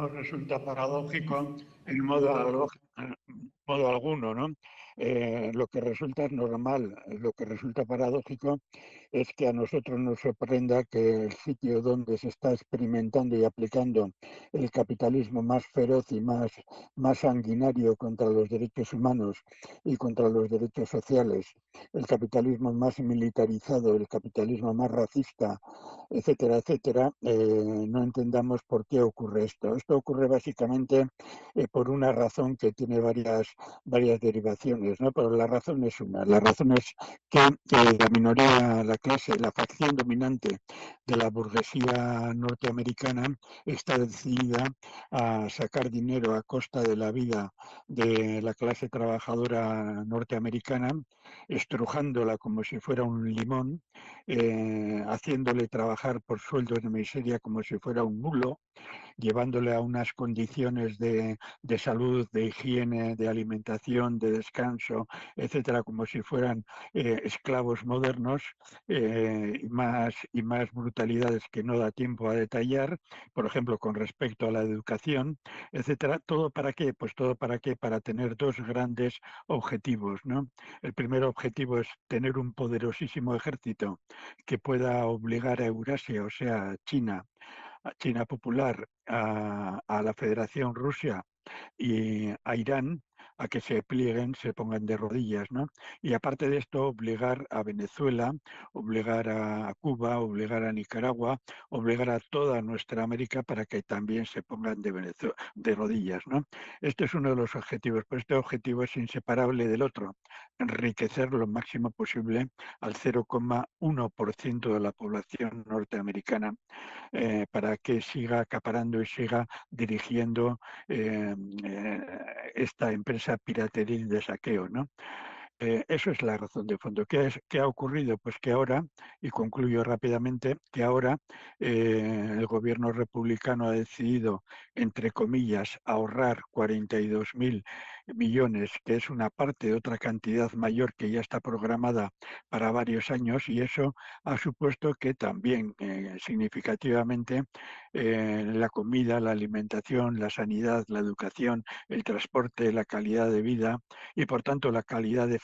no resulta paradójico en modo alguno, ¿no? Lo que resulta normal, lo que resulta paradójico es que a nosotros nos sorprenda que el sitio donde se está experimentando y aplicando el capitalismo más feroz y más sanguinario contra los derechos humanos y contra los derechos sociales, el capitalismo más militarizado, el capitalismo más racista, etcétera, etcétera, no entendamos por qué ocurre esto. Esto ocurre básicamente por una razón que tiene varias derivaciones, ¿no? Pero la razón es una. La razón es que la minoría, la clase, la facción dominante de la burguesía norteamericana está decidida a sacar dinero a costa de la vida de la clase trabajadora norteamericana, estrujándola como si fuera un limón, haciéndole trabajar por sueldos de miseria como si fuera un mulo, llevándole a unas condiciones de salud, de higiene, de alimentación, de descanso, etcétera, como si fueran esclavos modernos, y más brutalidades que no da tiempo a detallar, por ejemplo, con respecto a la educación, etcétera. ¿Todo para qué? Pues todo para qué, para tener dos grandes objetivos, ¿no? El primer objetivo es tener un poderosísimo ejército que pueda obligar a Eurasia, o sea, China, a China Popular, a la Federación Rusia y a Irán a que se plieguen, se pongan de rodillas, ¿no? Y aparte de esto, obligar a Venezuela, obligar a Cuba, obligar a Nicaragua, obligar a toda nuestra América para que también se pongan de rodillas, ¿no? Este es uno de los objetivos, pero este objetivo es inseparable del otro, enriquecer lo máximo posible al 0,1% de la población norteamericana, para que siga acaparando y siga dirigiendo esta empresa pirateril de saqueo, ¿no? Eso es la razón de fondo. ¿Qué ha ocurrido? Pues que ahora, y concluyo rápidamente, que ahora el gobierno republicano ha decidido, entre comillas, ahorrar 42.000 millones, que es una parte de otra cantidad mayor que ya está programada para varios años, y eso ha supuesto que también significativamente la comida, la alimentación, la sanidad, la educación, el transporte, la calidad de vida y por tanto la calidad de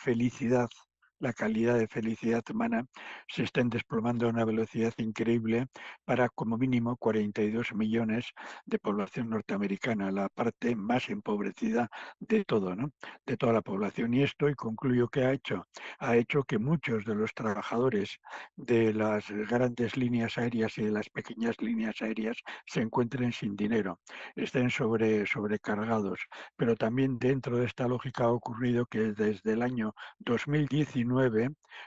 felicidad humana se estén desplomando a una velocidad increíble para como mínimo 42 millones de población norteamericana, la parte más empobrecida de todo, ¿no? De toda la población. Y esto, y concluyo que ha hecho que muchos de los trabajadores de las grandes líneas aéreas y de las pequeñas líneas aéreas se encuentren sin dinero, estén sobrecargados. Pero también dentro de esta lógica ha ocurrido que desde el año 2019,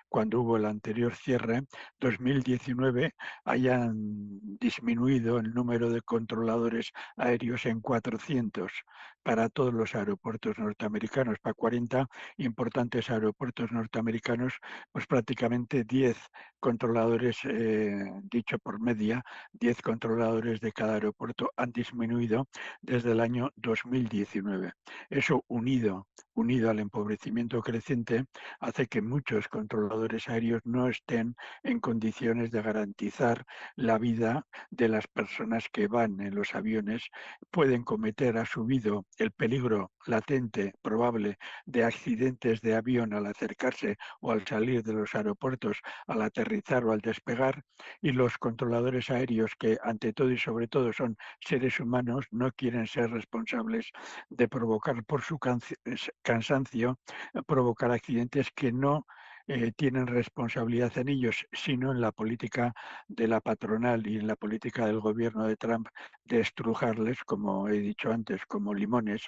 cuando hubo el anterior cierre, 2019 hayan disminuido el número de controladores aéreos en 400 para todos los aeropuertos norteamericanos, para 40 importantes aeropuertos norteamericanos, pues prácticamente 10 controladores, dicho por media, 10 controladores de cada aeropuerto han disminuido desde el año 2019. Eso unido al empobrecimiento creciente, hace que muchos controladores aéreos no estén en condiciones de garantizar la vida de las personas que van en los aviones. Pueden cometer, ha subido el peligro latente, probable, de accidentes de avión al acercarse o al salir de los aeropuertos, al aterrizar o al despegar, y los controladores aéreos, que ante todo y sobre todo son seres humanos, no quieren ser responsables de provocar por su cansancio, provocar accidentes que no tienen responsabilidad en ellos, sino en la política de la patronal y en la política del gobierno de Trump de estrujarles, como he dicho antes, como limones,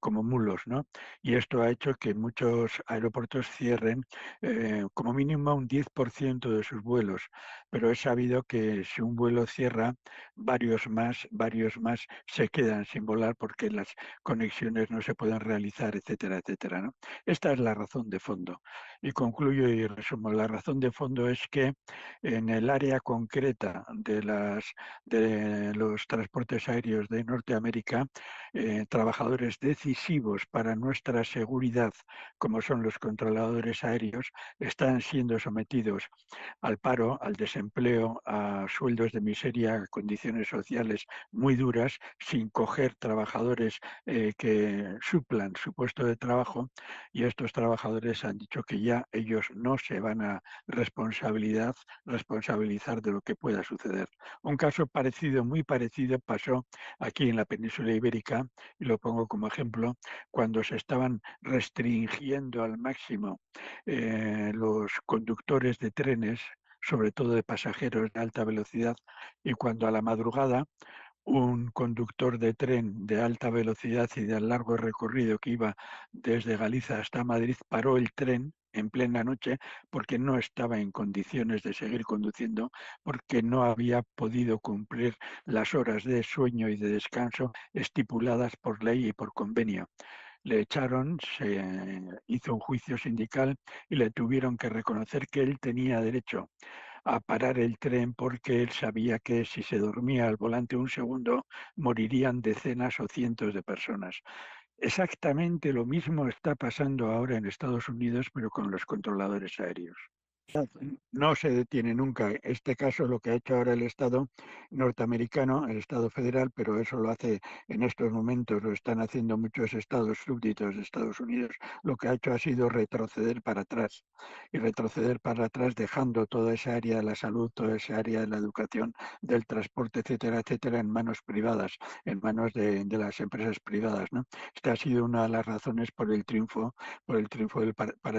como mulos, ¿no? Y esto ha hecho que muchos aeropuertos cierren como mínimo un 10% de sus vuelos, pero es sabido que si un vuelo cierra, varios más se quedan sin volar porque las conexiones no se pueden realizar, etcétera, etcétera, ¿no? Esta es la razón de fondo. Y concluyo y resumo. La razón de fondo es que en el área concreta de los transportes aéreos de Norteamérica, trabajadores decisivos para nuestra seguridad, como son los controladores aéreos, están siendo sometidos al paro, al desempleo, a sueldos de miseria, a condiciones sociales muy duras, sin coger trabajadores que suplan su puesto de trabajo, y estos trabajadores han dicho que ya ellos no se van a responsabilizar de lo que pueda suceder. Un caso parecido, muy parecido, pasó aquí en la península ibérica, y lo pongo como ejemplo, cuando se estaban restringiendo al máximo los conductores de trenes, sobre todo de pasajeros de alta velocidad, y cuando a la madrugada un conductor de tren de alta velocidad y de largo recorrido que iba desde Galicia hasta Madrid paró el tren en plena noche porque no estaba en condiciones de seguir conduciendo, porque no había podido cumplir las horas de sueño y de descanso estipuladas por ley y por convenio. Le echaron, se hizo un juicio sindical y le tuvieron que reconocer que él tenía derecho a parar el tren porque él sabía que si se dormía al volante un segundo morirían decenas o cientos de personas. Exactamente lo mismo está pasando ahora en Estados Unidos, pero con los controladores aéreos. No se detiene nunca. Este caso lo que ha hecho ahora el Estado norteamericano, el Estado federal, pero eso lo hace en estos momentos, lo están haciendo muchos estados súbditos de Estados Unidos, lo que ha hecho ha sido retroceder para atrás y retroceder para atrás dejando toda esa área de la salud, toda esa área de la educación, del transporte, etcétera, etcétera, en manos privadas, en manos de las empresas privadas, ¿no? Esta ha sido una de las razones por el triunfo para el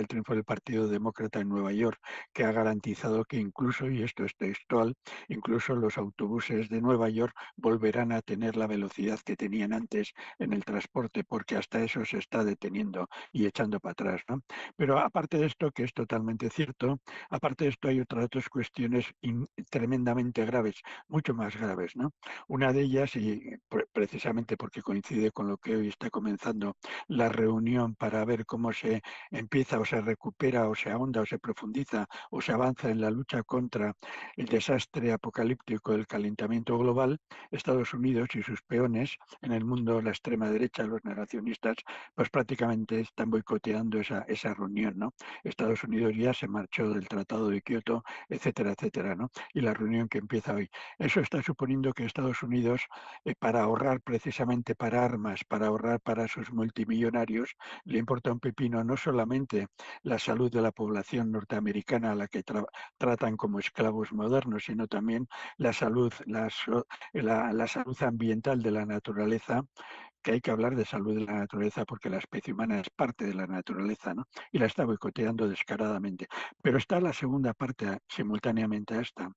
triunfo del Partido Demócrata en Nueva York, que ha garantizado que incluso, y esto es textual, incluso los autobuses de Nueva York volverán a tener la velocidad que tenían antes en el transporte, porque hasta eso se está deteniendo y echando para atrás, ¿no? Pero aparte de esto, que es totalmente cierto, aparte de esto hay otras dos cuestiones tremendamente graves, mucho más graves, ¿no? Una de ellas, y precisamente porque coincide con lo que hoy está comenzando la reunión para ver cómo se empieza o se recupera o se ahonda o se profundiza o se avanza en la lucha contra el desastre apocalíptico del calentamiento global, Estados Unidos y sus peones en el mundo, la extrema derecha, los negacionistas, pues prácticamente están boicoteando esa reunión, ¿no? Estados Unidos ya se marchó del Tratado de Kioto, etcétera, etcétera, ¿no? Y la reunión que empieza hoy. Eso está suponiendo que Estados Unidos, para ahorrar precisamente para armas, para ahorrar para sus multimillonarios, le importa un pepino no solamente la salud de la población norteamericana a la que tratan como esclavos modernos, sino también la salud, la salud ambiental de la naturaleza, que hay que hablar de salud de la naturaleza porque la especie humana es parte de la naturaleza, ¿no? Y la está boicoteando descaradamente. Pero está la segunda parte simultáneamente a esta.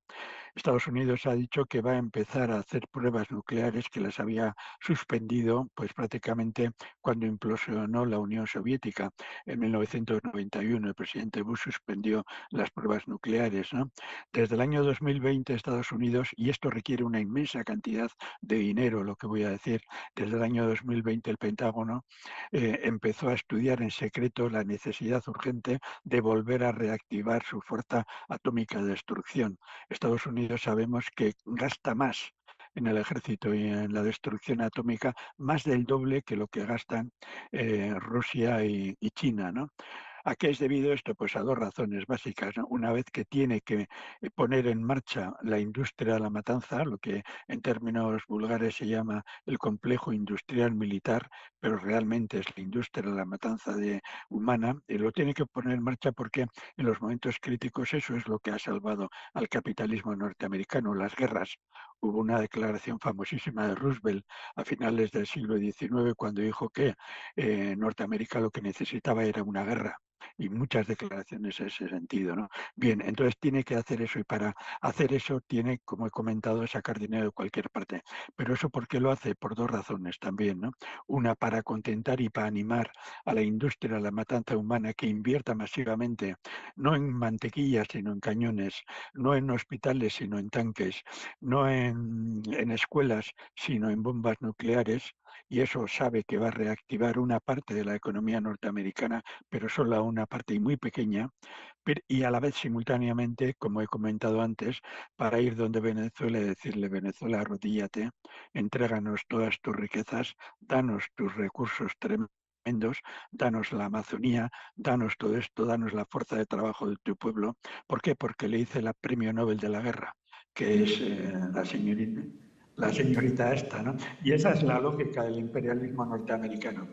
Estados Unidos ha dicho que va a empezar a hacer pruebas nucleares que las había suspendido pues prácticamente cuando implosionó la Unión Soviética en 1991. El presidente Bush suspendió las pruebas nucleares, ¿no? Desde el año 2020 Estados Unidos, y esto requiere una inmensa cantidad de dinero, lo que voy a decir, desde el año 2020 el Pentágono empezó a estudiar en secreto la necesidad urgente de volver a reactivar su fuerza atómica de destrucción. Estados Unidos sabemos que gasta más en el ejército y en la destrucción atómica, más del doble que lo que gastan Rusia y China, ¿no? ¿A qué es debido esto? Pues a dos razones básicas, ¿no? Una vez que tiene que poner en marcha la industria de la matanza, lo que en términos vulgares se llama el complejo industrial militar, pero realmente es la industria de la matanza humana, y lo tiene que poner en marcha porque en los momentos críticos eso es lo que ha salvado al capitalismo norteamericano, las guerras. Hubo una declaración famosísima de Roosevelt a finales del siglo XIX cuando dijo que Norteamérica lo que necesitaba era una guerra, y muchas declaraciones en ese sentido, ¿no? Bien, entonces tiene que hacer eso y para hacer eso tiene, como he comentado, sacar dinero de cualquier parte. Pero eso ¿por qué lo hace? Por dos razones también, ¿no? Una, para contentar y para animar a la industria de la matanza humana que invierta masivamente, no en mantequillas, sino en cañones, no en hospitales, sino en tanques, no en escuelas, sino en bombas nucleares, y eso sabe que va a reactivar una parte de la economía norteamericana, pero solo a una parte y muy pequeña, y a la vez simultáneamente, como he comentado antes, para ir donde Venezuela y decirle, Venezuela, arrodíllate, entréganos todas tus riquezas, danos tus recursos tremendos, danos la Amazonía, danos todo esto, danos la fuerza de trabajo de tu pueblo. ¿Por qué? Porque le hice el premio Nobel de la Guerra, que es la señorita esta, ¿no? Y esa es la lógica del imperialismo norteamericano.